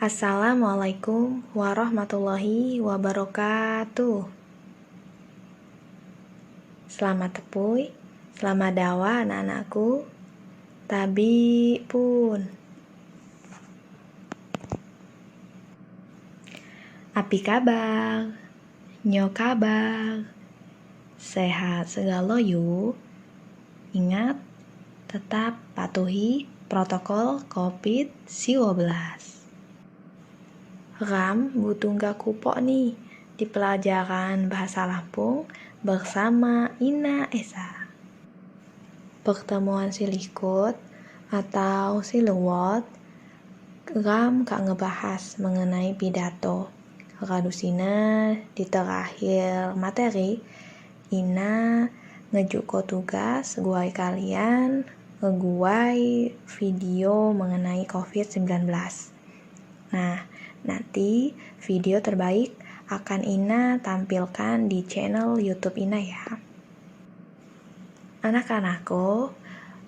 Assalamualaikum warahmatullahi wabarakatuh. Selamat tepuy, selamat dawa anak-anakku. Tabi pun. Api kabar? Nyo kabar? Sehat segala yuk. Ingat, tetap patuhi protokol COVID-19. Ram butunggah kupok nih di pelajaran bahasa Lampung bersama Ina Esa. Pertemuan silikut atau siluwot, Ram kak ngebahas mengenai pidato. Radusina di terakhir materi, Ina ngejuko tugas guai kalian ngeguai video mengenai COVID-19. Nah, nanti video terbaik akan Ina tampilkan di channel YouTube Ina ya. Anak-anakku,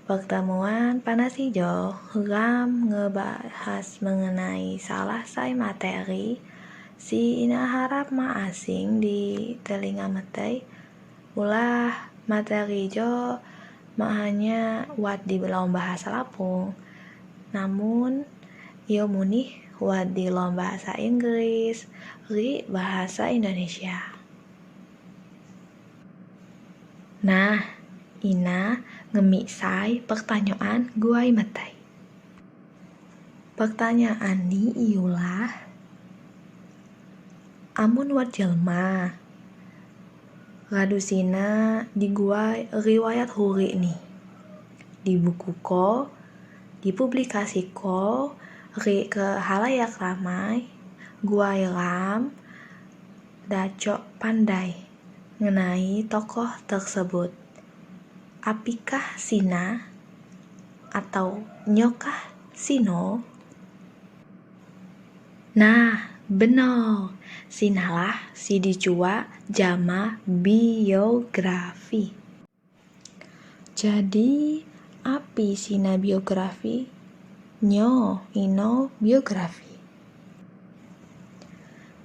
pertemuan panas hijau Ram ngebahas mengenai salah sai materi si Ina harap ma asing di telinga metei. Ulah materi jo ma hanya wat di lomba bahasa Lampung. Namun, iyo munih wat di lomba bahasa Inggris, ri bahasa Indonesia. Nah, Ina ngemiksai pertanyaan guai metai. Pertanyaan ni iulah, amun wat jelma, radusina di guai riwayat huri nih. Di buku ko, di publikasi ko, ri ke halayak ramai, guai Ram dacok pandai mengenai tokoh tersebut. Apikah Sina atau nyokah Sino? Nah, benar. Sinalah si dicua jama biografi. Jadi, api Sina biografi? Nyo ino biografi.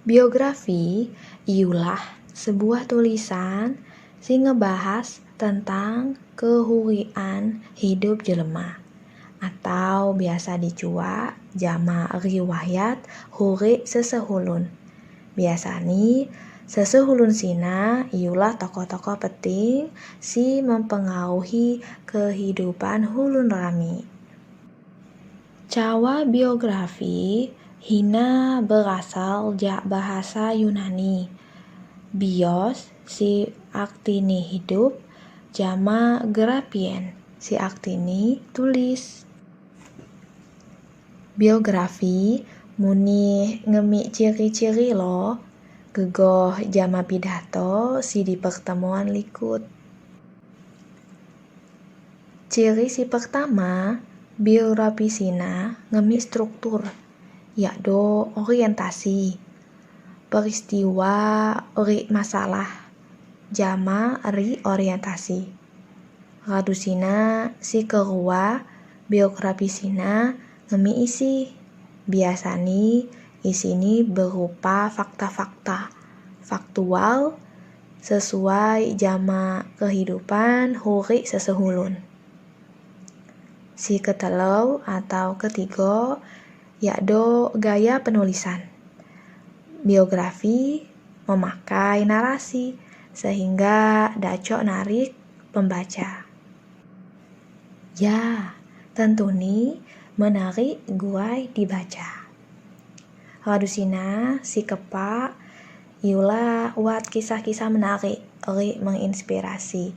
Biografi iulah sebuah tulisan si ngebahas tentang kehurian hidup jelema atau biasa dicua jama riwayat huri sesehulun. Biasanya sesehulun Sina iulah tokoh-tokoh penting si mempengaruhi kehidupan hulun rami. Cawa biografi hina berasal jak bahasa Yunani. Bios si artini hidup, jama grafien si artini tulis. Biografi muni ngemi ciri-ciri lo gegoh jama pidato si di pertemuan likut. Ciri si pertama, biografi Sina ngemi struktur, yakdo orientasi, peristiwa ri masalah, jama ri orientasi. Radusina si kerua biografi Sina ngemi isi. Biasanya isini berupa fakta-fakta faktual sesuai jama kehidupan huri sesehulun. Si ketelau atau ketiga yakdo gaya penulisan. Biografi memakai narasi sehingga dacok narik pembaca. Ya, tentu nih menarik guai dibaca. Radusina si kepak iulah wat kisah-kisah menarik ri menginspirasi.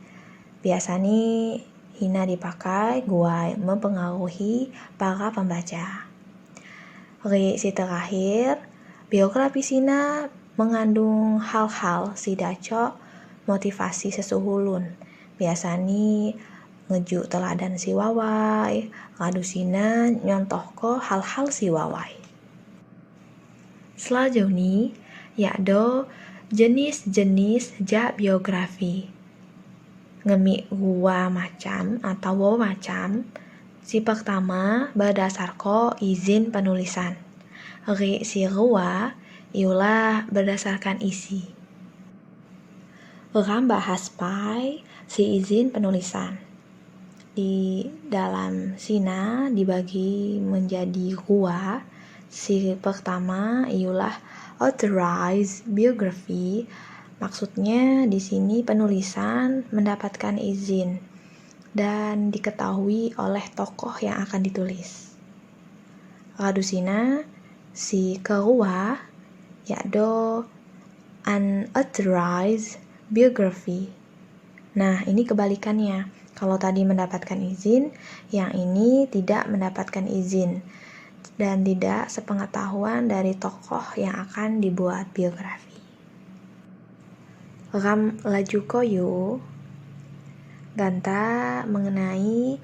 Biasanya hina dipakai guai mempengaruhi para pembaca. Ri si terakhir, biografi Sina mengandung hal-hal si dacok motivasi sesuhulun. Biasanya ngejuk teladan si wawai, radusina nyontoh ko hal-hal si wawai. Selanjutnya, yakdo jenis-jenis jak biografi. Ngemi gua macam atau wo macam. Si pertama berdasar ko izin penulisan. ri si rua iulah berdasarkan isi. Ram bahas pai si izin penulisan. Di dalam sina dibagi menjadi rua. Si pertama iulah authorized biography. Maksudnya di sini penulisan mendapatkan izin dan diketahui oleh tokoh yang akan ditulis. Radusina si kedua yaitu unauthorized biography. Nah, ini kebalikannya. Kalau tadi mendapatkan izin, yang ini tidak mendapatkan izin dan tidak sepengetahuan dari tokoh yang akan dibuat biografi. Ram laju koyo ganta mengenai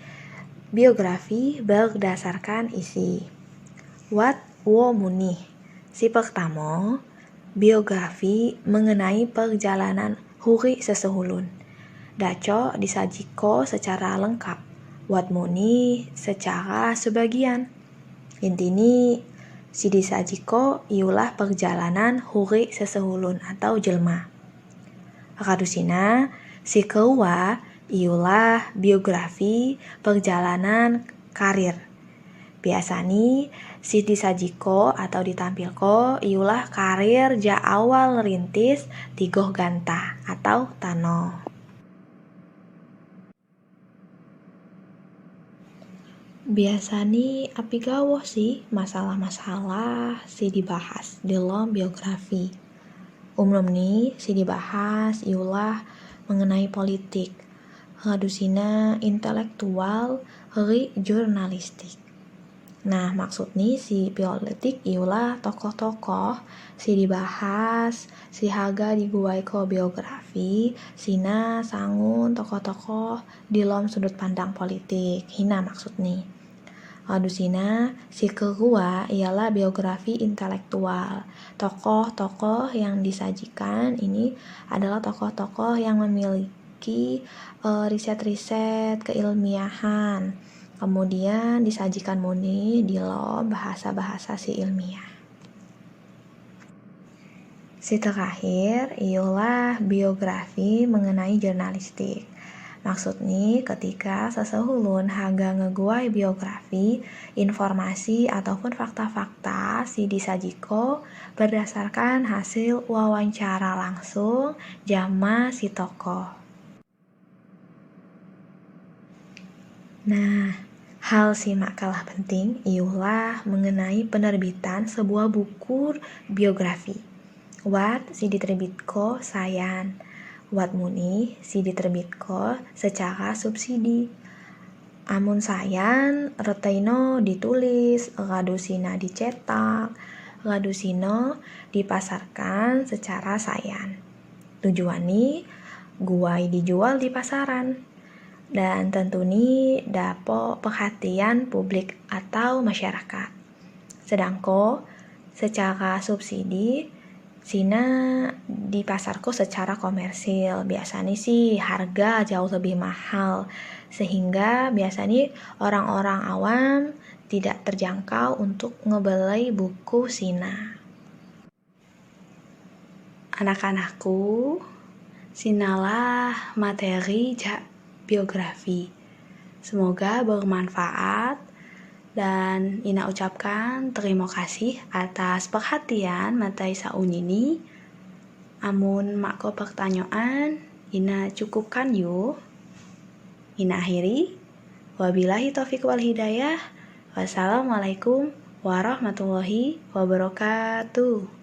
biografi berdasarkan isi. Wat wo muni. Si pertama, biografi mengenai perjalanan huri sesehulun. Daco disajiko secara lengkap. Wat muni secara sebagian. Intini si disajiko iulah perjalanan huri sesehulun atau jelma. Radusina si kedua iulah biografi perjalanan karir. Biasanya si disajiko atau ditampilko iulah karir ja awal rintis tigoh ganta atau tano. Biasanya api gawoh sih masalah-masalah si dibahas dalam biografi. Umum nih si dibahas iulah mengenai politik. Radusina intelektual ri jurnalistik. Nah, maksud nih si politik iulah tokoh-tokoh si dibahas, si haga diguai ko biografi, sina sangun tokoh-tokoh di dalam sudut pandang politik. Hina maksud nih. Radusina si kedua ialah biografi intelektual. Tokoh-tokoh yang disajikan ini adalah tokoh-tokoh yang memiliki riset-riset keilmiahan. Kemudian disajikan muni di dalam bahasa-bahasa si ilmiah. Si terakhir ialah biografi mengenai jurnalistik. Maksud nih ketika sesehulun haga ngeguai biografi, informasi ataupun fakta-fakta si disajiko berdasarkan hasil wawancara langsung jama si tokoh. Nah, hal simak kalah penting iulah mengenai penerbitan sebuah buku biografi. Wat si diterbitko sayan. Wat muni si diterbitko secara subsidi. Amun sayan retaino ditulis, radusina dicetak, radusina dipasarkan secara sayan. Tujuannya guai dijual di pasaran. Dan tentu ini dapat perhatian publik atau masyarakat. Sedangkan secara subsidi sina dipasarkan secara komersil. Biasanya sih harga jauh lebih mahal sehingga biasanya orang-orang awam tidak terjangkau untuk ngebeli buku sina. Anak-anakku, sinalah materi biografi. Semoga bermanfaat dan Ina ucapkan terima kasih atas perhatian matai saunini. Amun mako pertanyaan Ina cukupkan yuk. Ina akhiri. Wabillahi taufiq wal hidayah. Wassalamualaikum warahmatullahi wabarakatuh.